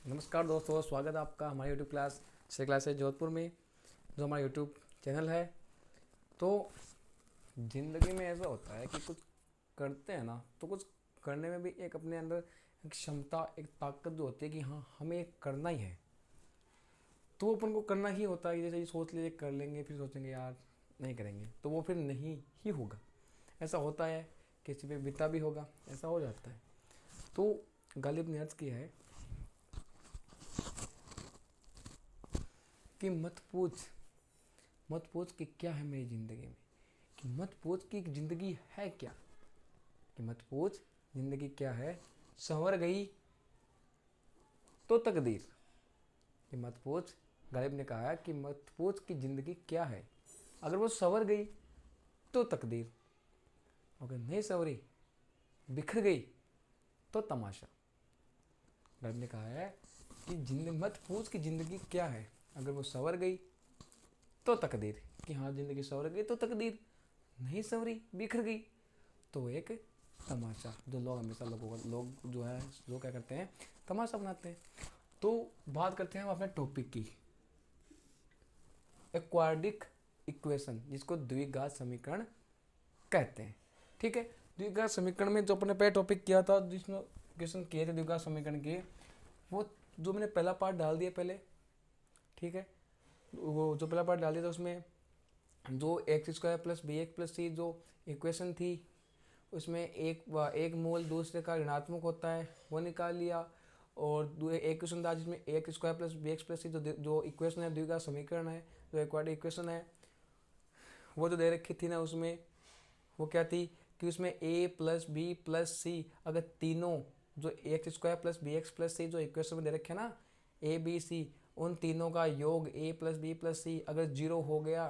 नमस्कार दोस्तों, स्वागत है आपका हमारी यूट्यूब क्लास 6 क्लास है जोधपुर में, जो हमारा यूट्यूब चैनल है। तो ज़िंदगी में ऐसा होता है कि कुछ करते हैं ना, तो कुछ करने में भी एक अपने अंदर एक क्षमता, एक ताकत जो होती है कि हाँ हमें ये करना ही है, तो वो अपन को करना ही होता है। जैसे ये सोच लीजिए कर लेंगे, फिर सोचेंगे यार नहीं करेंगे, तो वो फिर नहीं ही होगा। ऐसा होता है, किसी पे बीता भी होगा, ऐसा हो जाता है। तो गालिब ने अर्ज किया है कि मत पूछ कि क्या है मेरी ज़िंदगी में, कि मत पूछ कि ज़िंदगी है क्या, कि मत पूछ ज़िंदगी क्या है, संवर गई तो तकदीर। कि मत पूछ, गालिब ने कहा है कि मत पूछ कि ज़िंदगी क्या है, अगर वो संवर गई तो तकदीर, अगर नहीं संवरी, बिखर गई तो तमाशा। गालिब ने कहा है कि मत पूछ कि ज़िंदगी क्या है, अगर वो संवर गई तो तकदीर, कि हाँ ज़िंदगी संवर गई तो तकदीर, नहीं संवरी, बिखर गई तो एक तमाशा। जो लोग हमेशा लोग जो है जो क्या करते हैं, तमाशा बनाते हैं। तो बात करते हैं हम अपने टॉपिक की, क्वाड्रिक इक्वेशन, जिसको द्विघात समीकरण कहते हैं। ठीक है, द्विघात समीकरण में जो अपने पहले टॉपिक किया था, जिसमें क्वेश्चन किए थे द्विघात समीकरण के, वो जो मैंने पहला पार्ट डाल दिया पहले। ठीक है, वो जो पहला पार्ट डाल दिया था उसमें जो x square plus b x plus c जो इक्वेशन थी, उसमें एक मूल दूसरे का ऋणात्मक होता है, वो निकाल लिया। और एक क्वेश्चन था जिसमें x square plus b x plus c जो इक्वेशन है, द्विघात समीकरण है, जो क्वाड्रेटिक इक्वेशन है, वो जो दे रखी थी ना, उसमें वो क्या थी कि उसमें a plus b plus c, अगर तीनों जो x square plus b x plus c जो इक्वेशन में दे रखे ना, ए बी सी, उन तीनों का योग ए प्लस बी प्लस सी अगर जीरो हो गया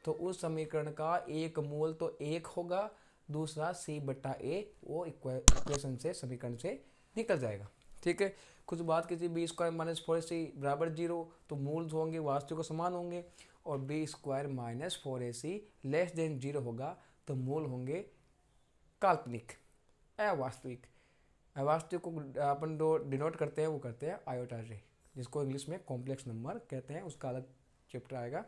तो उस समीकरण का एक मूल तो एक होगा, दूसरा सी बट्टा ए वो इक्वेशन से, समीकरण से निकल जाएगा। ठीक है, कुछ बात कीजिए, बी स्क्वायर माइनस फोर सी बराबर जीरो, तो मूल जो होंगे वास्तविक को समान होंगे, और बी स्क्वायर माइनस फोर ए सी लेस देन जीरो होगा तो मूल होंगे काल्पनिक, अवास्तविक। अवास्तविक को अपन जो डिनोट करते हैं वो करते हैं आयोटा रे, जिसको इंग्लिश में कॉम्प्लेक्स नंबर कहते हैं, उसका अलग चैप्टर आएगा,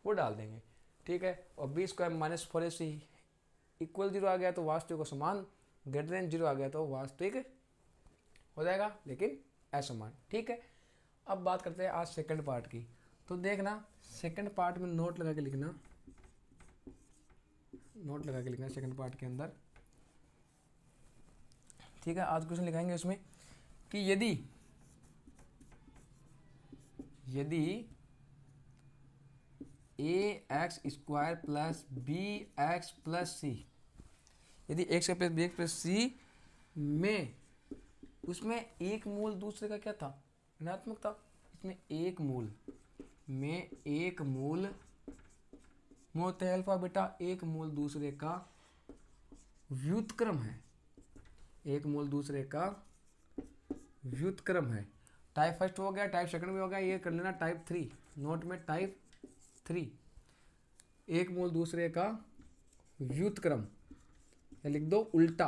वो डाल देंगे। ठीक है, और बी स्क्वायर माइनस फोर ए सी इक्वल जीरो आ गया तो वास्तविक को समान, ग्रेटर देन जीरो आ गया तो वास्तविक हो जाएगा लेकिन असमान। ठीक है, अब बात करते हैं आज सेकंड पार्ट की। तो देखना, सेकंड पार्ट में नोट लगा के लिखना, नोट लगा के लिखना सेकंड पार्ट के अंदर। ठीक है, आज क्वेश्चन लिखाएंगे उसमें कि यदि यदि a x square plus b x plus c, यदि x plus b x plus c में उसमें एक मूल दूसरे का क्या था, ऋणात्मक था, इसमें एक मूल में एक मूल मोटे अल्फा बेटा, एक मूल दूसरे का व्युत्क्रम है, एक मूल दूसरे का व्युत्क्रम है। टाइप फर्स्ट हो गया, टाइप सेकंड भी हो गया, ये कर लेना टाइप थ्री, नोट में टाइप थ्री, एक मूल दूसरे का व्युत्क्रम, या लिख दो उल्टा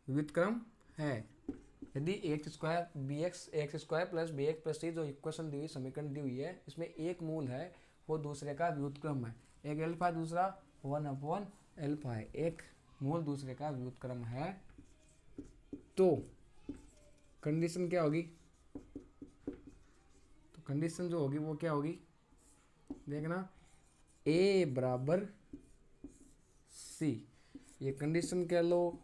व्युत्क्रम है। यदि x square b x square plus b x plus c जो इक्वेशन दी हुई, समीकरण दी हुई है, इसमें एक मूल है, वो दूसरे का व्युत्क्रम है, एक एल्फा है, दूसरा वन अपॉन एल्फा है, एक मूल दूसरे का व्युत्क्रम है, तो कंडीशन क्या होगी, तो कंडीशन जो होगी वो क्या होगी, देखना, ए बराबर सी, ये कंडीशन कह लो,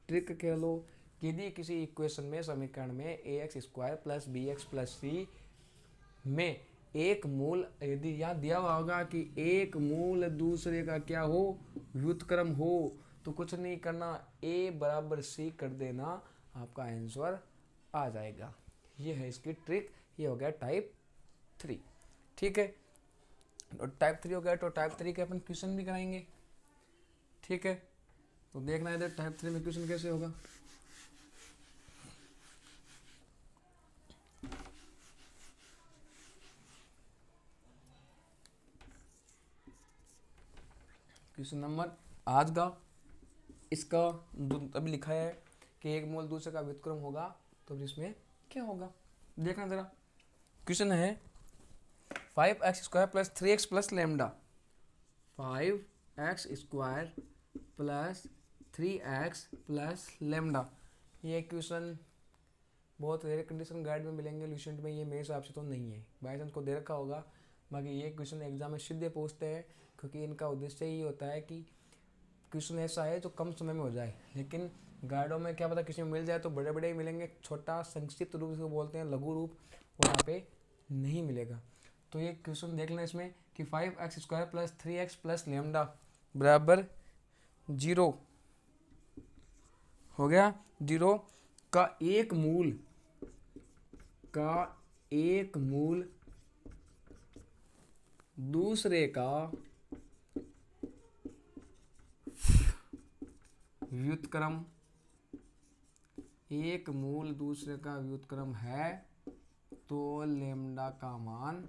ट्रिक कह लो, यदि किसी इक्वेशन में, समीकरण में a x square plus b x plus c में एक मूल, यदि यहाँ दिया हुआ होगा कि एक मूल दूसरे का क्या हो, व्युत्क्रम हो, तो कुछ नहीं करना, ए बराबर सी कर देना, आपका आंसर आ जाएगा। ये है इसकी ट्रिक, ये हो गया टाइप थ्री। ठीक है, तो टाइप थ्री हो गया, तो टाइप थ्री के अपन क्वेश्चन भी कराएंगे। ठीक है, तो देखना इधर टाइप थ्री में क्वेश्चन कैसे होगा। क्वेश्चन नंबर आज का, इसका अभी लिखा है कि एक मूल दूसरे का व्युत्क्रम होगा, तो इसमें क्या होगा देखना जरा। क्वेश्चन है 5x² plus 3x plus lambda, 5x² plus 3x plus lambda. ये क्वेश्चन बहुत रेयर कंडीशन गाइड में मिलेंगे, ल्यूसेंट में ये मेरे हिसाब से तो नहीं है, बाई चांस को दे रखा होगा। बाकी ये क्वेश्चन एग्जाम में सीधे पूछते हैं, क्योंकि इनका उद्देश्य ये होता है कि क्वेश्चन ऐसा है जो कम समय में हो जाए। लेकिन गाइडों में क्या पता किसी में मिल जाए तो बड़े बड़े ही मिलेंगे, छोटा संक्षिप्त रूप से बोलते हैं लघु रूप, वो यहाँ पे नहीं मिलेगा। तो ये क्वेश्चन देख लें इसमें कि 5x² plus 3x plus lambda बराबर 0 हो गया। 0 का एक मूल दूसरे का व्युत्क्रम, एक मूल दूसरे का व्युत्क्रम है तो लेमडा का मान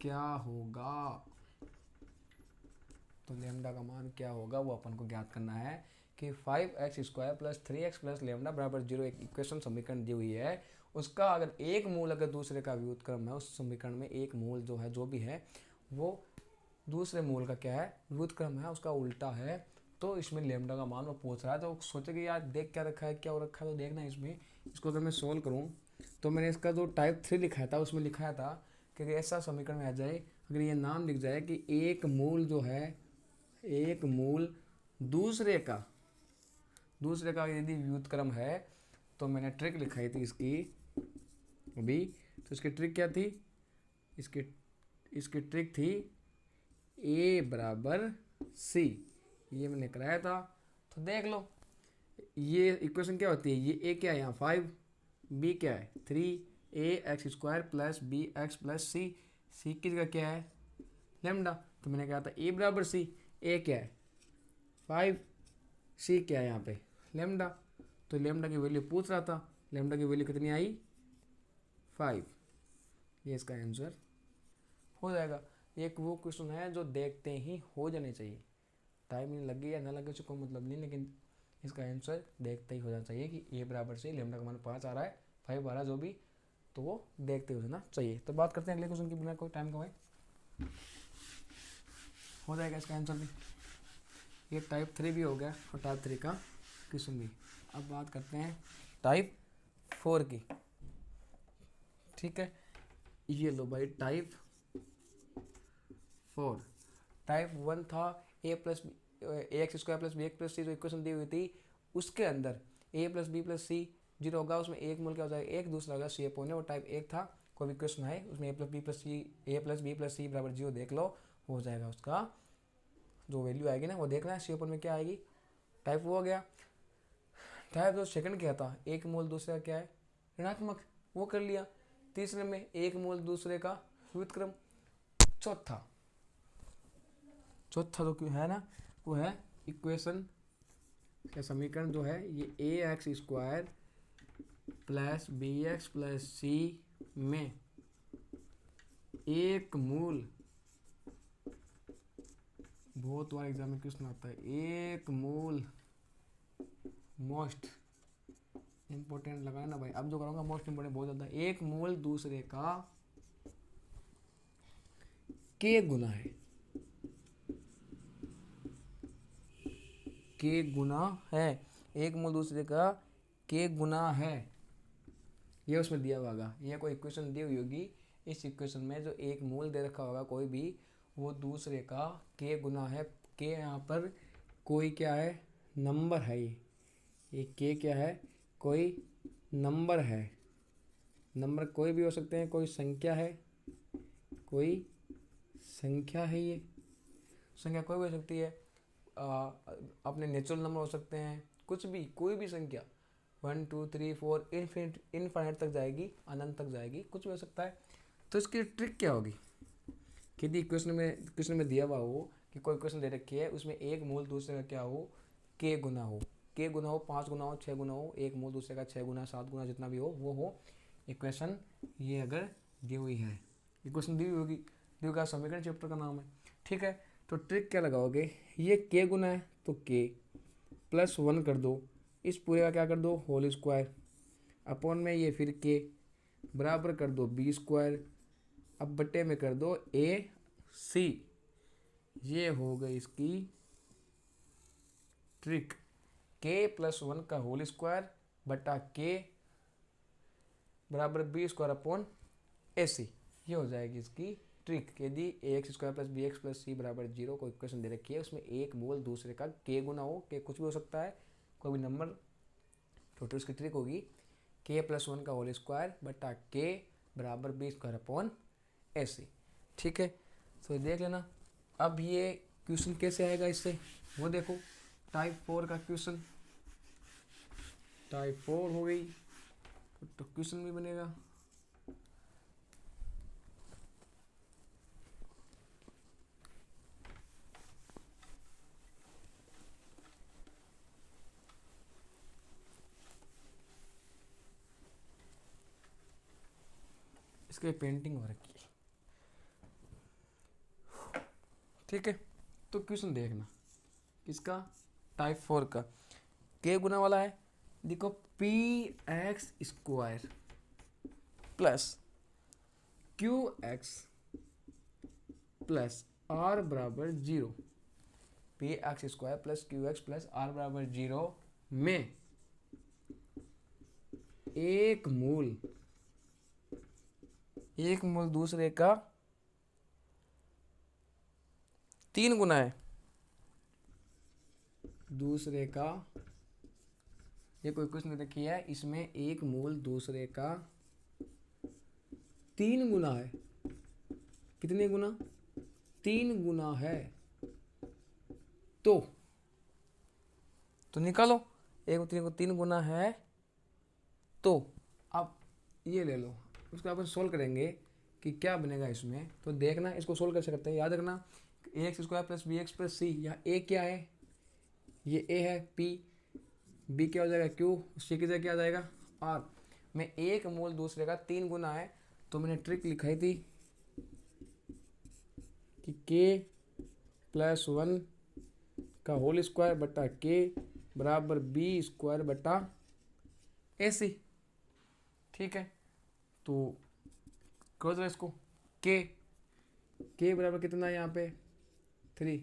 क्या होगा। तो लेमडा का मान क्या होगा वो अपन को ज्ञात करना है कि 5x² plus 3x plus lambda बराबर 0 एक इक्वेशन समीकरण दी हुई है, उसका अगर एक मूल अगर दूसरे का व्युत्क्रम है, उस समीकरण में एक मूल जो है जो भी है वो दूसरे मूल का क्या है व्युत्क्रम है, उसका उल्टा है। तो इसमें लेमडा का मान वो पूछ रहा है, तो सोचे कि यार देख क्या रखा है क्या हो रखा है, तो देखना इसमें। इसको अगर मैं सोल्व करूँ तो मैंने इसका जो टाइप 3 लिखाया था उसमें लिखाया था कि ऐसा समीकरण में आ जाए, अगर ये नाम लिख जाए कि एक मूल जो है, एक मूल दूसरे का यदि व्युत्क्रम है, तो मैंने ट्रिक लिखाई थी इसकी अभी। तो इसकी ट्रिक क्या थी, इसकी ट्रिक थी ए बराबर सी, ये मैंने कराया था। तो देख लो ये इक्वेशन क्या होती है, ये ए क्या है यहाँ 5, बी क्या है 3, ax² plus b x plus c की जगह क्या है लेमडा। तो मैंने कहा था ए बराबर सी, ए क्या है 5, सी क्या है यहाँ पे लेमडा। तो लेमडा की वैल्यू पूछ रहा था, लेमडा की वैल्यू कितनी आई 5, ये इसका आंसर हो जाएगा। एक वो क्वेश्चन है जो देखते ही हो जाने चाहिए, टाइम नहीं लगे या ना लगे उससे कोई मतलब नहीं, लेकिन इसका आंसर देखते ही हो जाना चाहिए कि ए बराबर से लेमडा का मान 5 आ रहा है 5 आ रहा है जो भी, तो वो देखते हो जाना चाहिए। तो बात करते हैं अगले क्वेश्चन की, बिना कोई टाइम कमाए हो जाएगा इसका आंसर भी। ये टाइप 3 भी हो गया और टाइप 3 का क्वेश्चन भी। अब बात करते हैं टाइप 4 की। ठीक है, ये लो भाई टाइप 4। टाइप 1 था ax² plus b x plus c, जो इक्वेशन दी हुई थी उसके अंदर a plus b plus c 0 होगा, उसमें एक मूल क्या हो जाएगा एक, दूसरा होगा सी अपोन, वो टाइप 1 था। कोई भी क्वेश्चन है उसमें a plus b plus c बराबर 0 देख लो, हो जाएगा उसका जो वैल्यू आएगी ना वो देखना है, सी अपोन में क्या आएगी। टाइप वो हो गया। टाइप जो सेकंड क्या था, एक मूल दूसरे का क्या है ऋणात्मक, वो कर लिया। तीसरे में एक मूल दूसरे का व्युत्क्रम। चौथा तो क्यों है ना, वो है इक्वेशन का समीकरण जो है ये ax² plus b x plus c में एक मूल, बहुत बार एग्जाम में क्वेश्चन आता है, एक मूल मोस्ट इंपॉर्टेंट लगाना ना भाई, अब जो करूँगा मोस्ट इंपॉर्टेंट बहुत ज़्यादा, एक मूल दूसरे का के गुना है, के गुना है, एक मूल दूसरे का के गुना है, ये उसमें दिया हुआ होगा। ये कोई इक्वेशन दी हुई होगी, इस इक्वेशन में जो एक मूल दे रखा होगा कोई भी, वो दूसरे का के गुना है। के यहाँ पर कोई क्या है नंबर है, ये के क्या है कोई नंबर है, नंबर कोई भी हो सकते हैं, कोई संख्या है, कोई संख्या है, ये संख्या कोई भी हो सकती है, अपने नेचुरल नंबर हो सकते हैं, कुछ भी कोई भी संख्या 1 2 3 4 इनफाइनाइट तक जाएगी, अनंत तक जाएगी, कुछ भी हो सकता है। तो इसकी ट्रिक क्या होगी कि यदि क्वेश्चन में दिया हुआ हो कि कोई क्वेश्चन दे रखी है उसमें एक मूल दूसरे का क्या हो के गुना हो, 5 गुना हो 6 गुना हो, एक मूल दूसरे का 6 गुना 7 गुना जितना भी हो वो हो इक्वेशन। ये अगर दी हुई है, इक्वेशन दी हुई होगी, दी हुई समीकरण चैप्टर का नाम है। ठीक है, तो ट्रिक क्या लगाओगे, ये के गुना है तो के, प्लस 1 कर दो, इस पूरे का क्या कर दो होल स्क्वायर, अपॉन में ये फिर के बराबर कर दो बी स्क्वायर, अब बट्टे में कर दो ए सी। ये हो गई इसकी ट्रिक, के प्लस 1 का होल स्क्वायर बटा के बराबर b square upon a c. ये हो जाएगी इसकी ट्रिक। यदि a x square plus b x plus c बराबर 0 कोई इक्वेशन दे रखी है, उसमें एक मूल दूसरे का के गुना हो, के कुछ भी हो सकता है, कोई भी नंबर, तो उसकी ट्रिक होगी के प्लस 1 का होल स्क्वायर बटा के बराबर बी स्क्वायर अपॉन ए सी। ठीक है, तो देख लेना। अब ये क्वेश्चन कैसे आएगा इससे, वो देखो। टाइप 4 का क्वेश्चन, टाइप 4 हो गई तो क्वेश्चन भी बनेगा। इसके पेंटिंग हो रखी है। ठीक है, तो क्वेश्चन देखना किसका, टाइप 4 का। के गुना वाला है, देखो P X square plus Q X plus R बराबर 0, P X square plus Q X plus R बराबर 0 में एक मूल दूसरे का 3 गुना है, दूसरे का, ये कोई क्वेश्चन रखी है, इसमें एक मूल दूसरे का 3 गुना है। कितने गुना, 3 गुना है। तो निकालो, एक 3 को 3 गुना है, तो अब ये ले लो, उसको अपन सोल्व करेंगे कि क्या बनेगा इसमें। तो देखना, इसको सोल्व कैसे करते हैं, याद रखना a x square plus b x plus c, यहाँ ए क्या है, ये ए है, पी, बी क्या हो जाएगा क्यू, सी की जगह क्या आ जाएगा आर, में एक मूल दूसरे का 3 गुना है। तो मैंने ट्रिक लिखाई थी कि के प्लस 1 का होल स्क्वायर बटा के बराबर बी स्क्वायर बटा ए सी। ठीक है, तो करो जरा इसको, के बराबर कितना है यहाँ पे 3,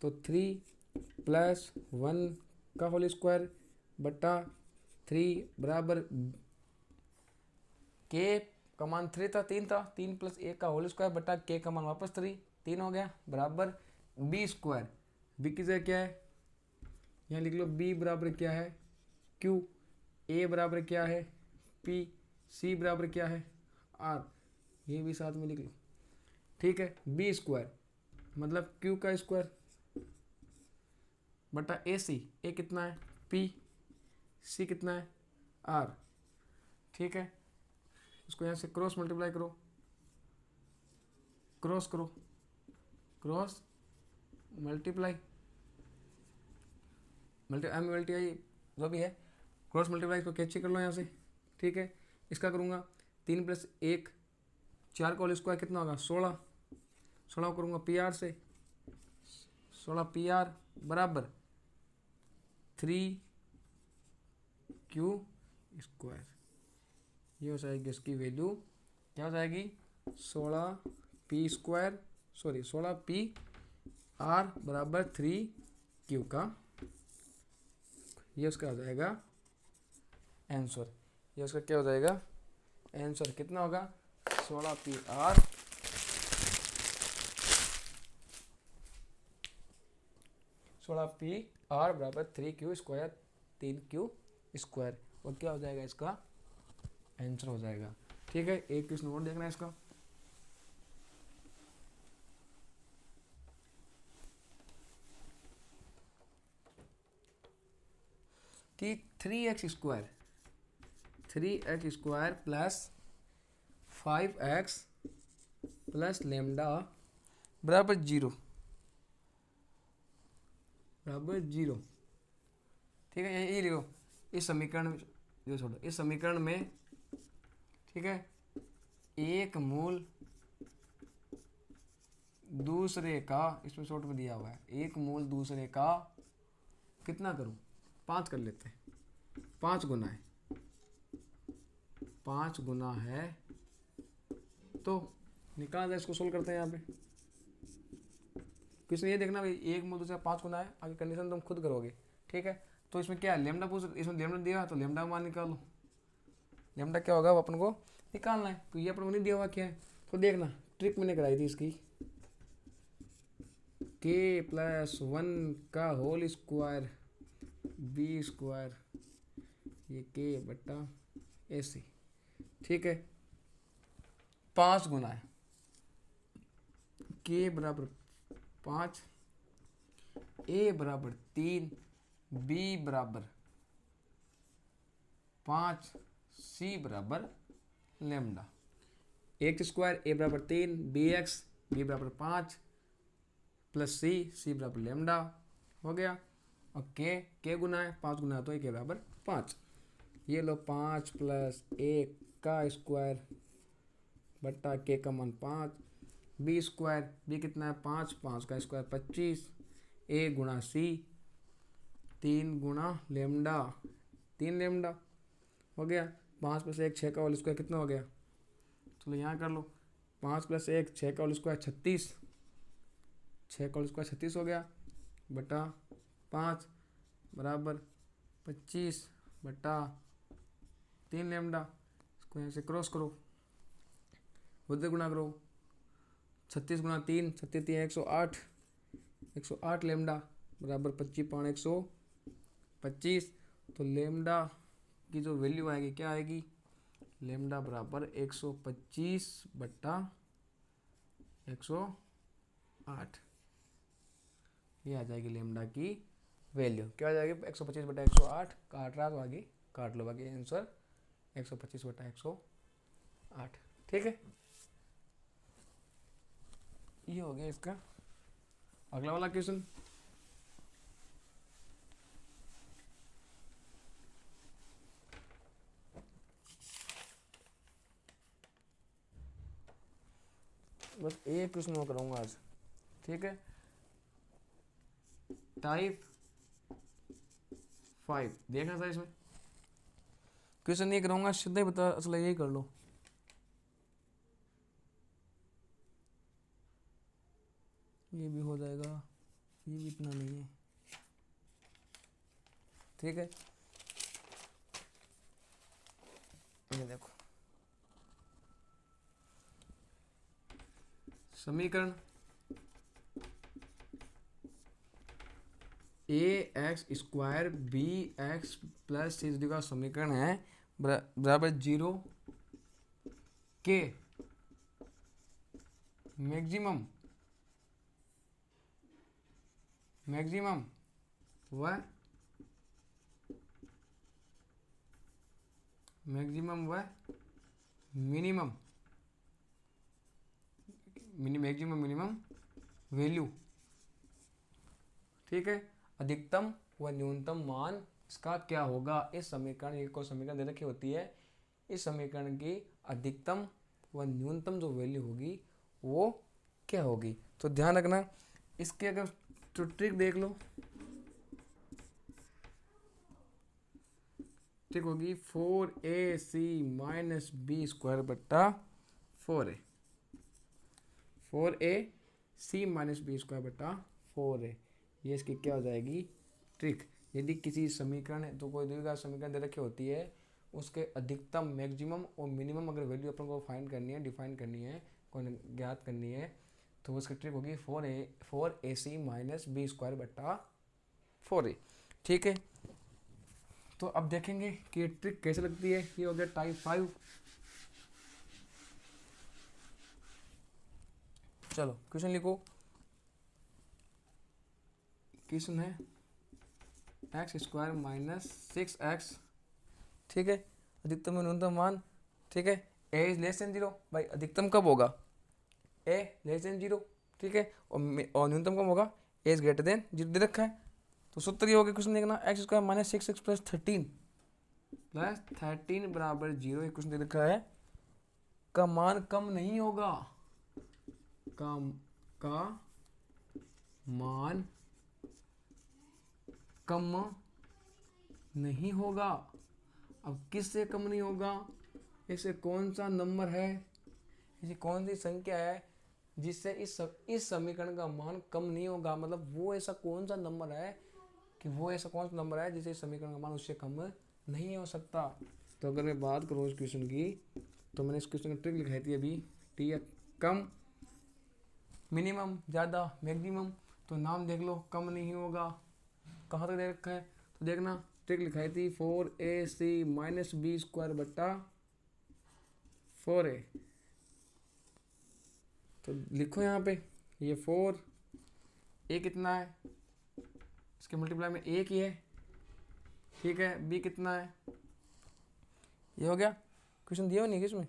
तो 3 प्लस 1 का होल स्क्वायर बटा 3 बराबर के का मान 3 था, 3 प्लस 1 का होल स्क्वायर बटा के का मान वापस 3 हो गया बराबर बी स्क्वायर। बी की जगह क्या है, यहाँ लिख लो बी बराबर क्या है क्यू, ए बराबर क्या है पी, सी बराबर क्या है आर, ये भी साथ में लिख लो। ठीक है, बी स्क्वायर मतलब क्यू का स्क्वायर बटा ए सी, ए कितना है पी, सी कितना है आर। ठीक है, इसको यहाँ से क्रॉस मल्टीप्लाई करो, क्रॉस करो, क्रॉस मल्टीप्लाई, मल्टीप्लाई जो भी है, क्रॉस मल्टीप्लाई, इसको कैची कर लो यहाँ से। ठीक है, इसका करूँगा 3 प्लस 1 4 का होल स्क्वायर कितना होगा 16, 16 करूँगा पी आर से, 16 पी आर बराबर 3 क्यू स्क्वायर। ये हो जाएगी इसकी वैल्यू, क्या हो जाएगी 16 P square, sorry 16 P R बराबर 3 क्यू का, ये उसका हो जाएगा आंसर। ये उसका क्या हो जाएगा आंसर, कितना होगा 16 पी आर, 16 पी आर बराबर 3 क्यू स्क्वायर, 3 क्यू स्क्वायर, और क्या हो जाएगा इसका आंसर हो जाएगा। ठीक है, एक क्वेश्चन और देखना है इसका, कि 3x square plus 5x plus lambda बराबर 0 बराबर 0। ठीक है, यही लिखो इस समीकरण में, जो छोड़ो इस समीकरण में। ठीक है, एक मूल दूसरे का, इसमें शॉर्ट में दिया हुआ है, एक मूल दूसरे का कितना करूँ, 5 कर लेते हैं, 5 गुना है, 5 गुना है, तो निकाल दे, इसको सोल्व करते हैं यहाँ पे। क्वेश्चन ये देखना भाई, एक में दूसरा 5 गुना है, आगे कंडीशन तुम खुद करोगे, ठीक है। तो इसमें क्या है, लेमडा पूछ, इसमें लेमडा दिया तो लेमडा मान निकालो, लेमडा क्या होगा वो अपन को निकालना है, तो ये अपन को नहीं दिया हुआ क्या है। तो देखना ट्रिक मैंने कराई थी इसकी, k+1 का होल स्क्वायर बी स्क्वायर, ये k बट्टा AC, ठीक है। 5 गुना है, k बराबर 5, a बराबर 3, b बराबर 5, c बराबर लेमडा। एक्स स्क्वायर a बराबर 3, bx, b बराबर 5 प्लस c बराबर लेमडा हो गया। और k गुना है, 5 गुना है तो k बराबर 5। ये लो 5 प्लस 1 का स्क्वायर बट्टा k का मान 5, बी स्क्वायर, बी कितना है 5, 5 का स्क्वायर 25, a गुणा c, 3 गुणा लेमडा, 3 लेमडा हो गया। 5 प्लस 1 6 का होल स्क्वायर कितना हो गया, चलो यहाँ कर लो, 5 प्लस 1 6 का होल स्क्वायर 36, 6 का होल स्क्वायर 36 हो गया, बटा 5 बराबर 25 बटा 3 लेमडा। इसको यहाँ से क्रॉस करो, उधर गुणा करो, 36 गुणा 3, 36 3 108, 108 लेमडा बराबर 25 पाँच 125। तो लेमडा की जो वैल्यू आएगी क्या आएगी, लेमडा बराबर 125 बट्टा 108, ये आ जाएगी लेमडा की वैल्यू। क्या आ जाएगी 125 बटा 108, काट रहा तो आगे काट लो, बाकी आंसर 125 बटा 108, ठीक है। ये हो गया इसका। अगला वाला क्वेश्चन, बस एक क्वेश्चन और कराऊंगा आज, ठीक है। टाइप 5 देखना था, इसमें क्वेश्चन नहीं कराऊंगा, सीधा ही बता, असल यही कर लो। ये भी हो जाएगा, ये भी इतना नहीं है, ठीक है। ये देखो समीकरण ax square bx plus c का समीकरण है बराबर 0 के मैक्सिमम व मिनिमम मिनिमम वैल्यू, ठीक है। अधिकतम व न्यूनतम मान इसका क्या होगा। इस समीकरण, एक को समीकरण दे रखी होती है, इस समीकरण की अधिकतम व न्यूनतम जो वैल्यू होगी वो क्या होगी। तो ध्यान रखना, इसके अगर तो ट्रिक देख लो, ट्रिक होगी 4ac माइनस बी स्क्वायर बट्टा 4a, 4ac minus B square बट्टा 4a, ये इसकी क्या हो जाएगी ट्रिक। यदि किसी समीकरण, तो कोई द्विघात समीकरण दे रखी होती है, उसके अधिकतम, मैक्सिमम और मिनिमम अगर वैल्यू अपन को फाइंड करनी है, डिफाइन करनी है, कोई ज्ञात करनी है, तो उसकी ट्रिक होगी 4ac माइनस बी स्क्वायर बट्टा 4a, ठीक है। तो अब देखेंगे कि ये ट्रिक कैसे लगती है। ये हो गया टाइप 5। चलो क्वेश्चन लिखो, क्वेश्चन है एक्स स्क्वायर माइनस 6x, ठीक है, अधिकतम न्यूनतम मान, ठीक है। ए इज लेस देन 0, भाई अधिकतम कब होगा, ए लेस देन 0, ठीक है, और न्यूनतम कब होगा, ए इज ग्रेटर देन 0 दे रखा है। तो सूत्र ये हो गया, क्वेश्चन देखना, x square minus 6x plus 13 बराबर 0, ये क्वेश्चन दे रखा है, का मान कम नहीं होगा, का मान कम नहीं होगा। अब किससे कम नहीं होगा? ऐसे कौन सा नंबर है, ऐसी कौन सी संख्या है जिससे इस समीकरण का मान कम नहीं होगा? मतलब वो ऐसा कौन सा नंबर है कि वो ऐसा कौन सा नंबर है जिससे इस समीकरण का मान उससे कम नहीं हो सकता। तो अगर मैं बात करूँ इस क्वेश्चन की, तो मैंने इस क्वेश्चन की ट्रिक लिखाई थी अभी, ठीक है। कम, मिनिमम, ज़्यादा, मैक्सिमम। तो नाम देख लो, कम नहीं होगा। कहाँ तक दे रखा है तो देखना, ट्रिक लिखाई थी 4ac माइनस बी स्क्वायर बट्टा 4a। तो लिखो यहाँ पे, ये 4a कितना है, इसके मल्टीप्लाई में एक ही है, ठीक है। b कितना है, ये हो गया। क्वेश्चन दिया हो नहीं किसमें?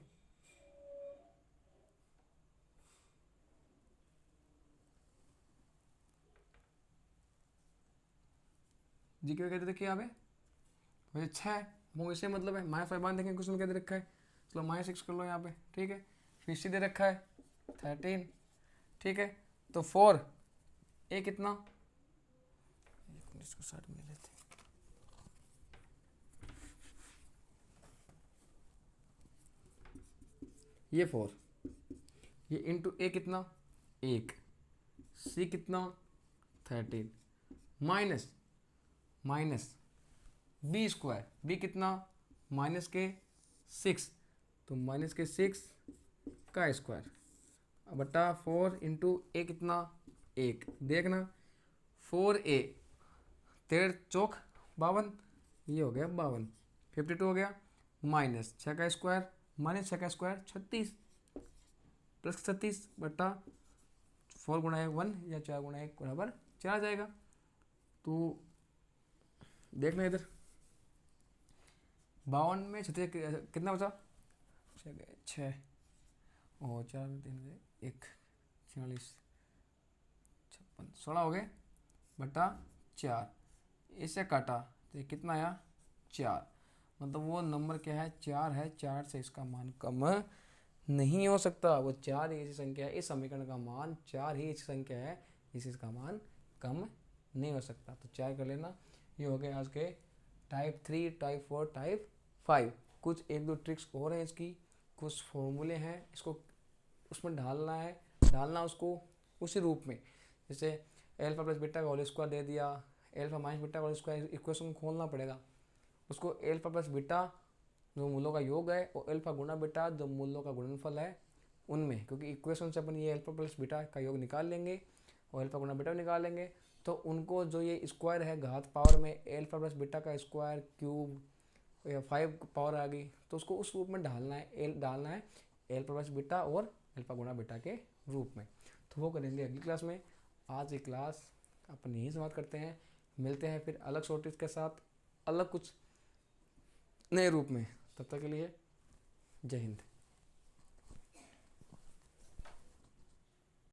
जी क्या कहते देखिए यहाँ पे, वैसे 6 है, वो इससे मतलब है -5 मान देखें क्वेश्चन क्या दे रखा है, चलो -6 कर लो यहाँ पे, ठीक है। फिर सी दे रखा है 13, ठीक है। तो 4a कितना, इसको साइड में ले लेते हैं। ये 4, ये इंटू a कितना 1, c कितना 13, minus minus B square, B कितना माइनस के 6, तो माइनस के 6 का स्क्वायर बटा 4 इंटू ए कितना 1। देखना 4a 13 चौक 52, ये हो गया 52, 52 हो गया। माइनस 6 का स्क्वायर, माइनस 6 का स्क्वायर 36, प्लस 36 बटा 4 गुणा 1 1 या 4 गुणा 1 बराबर 4 आ जाएगा। तो देखना इधर 52 में 36 कितना बचा, 6 और 4 3 1 46 56 16 हो गए बटा 4, इससे काटा तो ये कितना आया 4। मतलब वो नंबर क्या है 4 है, 4 से इसका मान कम नहीं हो सकता। वो 4 ही ऐसी संख्या है, इस समीकरण का मान 4 ही ऐसी संख्या है जिससे इसका मान कम नहीं हो सकता। तो 4 कर लेना। ये हो गए आज के टाइप 3, टाइप 4, टाइप 5। कुछ 1-2 ट्रिक्स और हैं इसकी, कुछ फॉर्मूले हैं, इसको उसमें डालना उसको उसी रूप में। जैसे एल्फा प्लस बीटा का होल स्क्वायर दे दिया, एल्फा माइनस बीटा का होल स्क्वायर, इक्वेशन को खोलना पड़ेगा उसको। एल्फा प्लस बीटा जो मूलों का योग है, और एल्फा गुणा बीटा जो मूलों का गुणनफल है उनमें, क्योंकि इक्वेशन से अपन ये एल्फा प्लस बीटा का योग निकाल लेंगे और एल्फा गुणा बीटा निकाल लेंगे। तो उनको जो ये स्क्वायर है घात पावर में, एल्फा प्लस बीटा का स्क्वायर क्यूब या 5 पावर आ गई, तो उसको उस रूप में डालना है एल्फा प्लस बीटा और अल्फा गुणा बीटा के रूप में। तो वो करेंगे अगली क्लास में। आज की क्लास अपन यहीं समाप्त करते हैं, मिलते हैं फिर अलग शॉर्टेज के साथ, अलग कुछ नए रूप में। तब तक के लिए जय हिंद।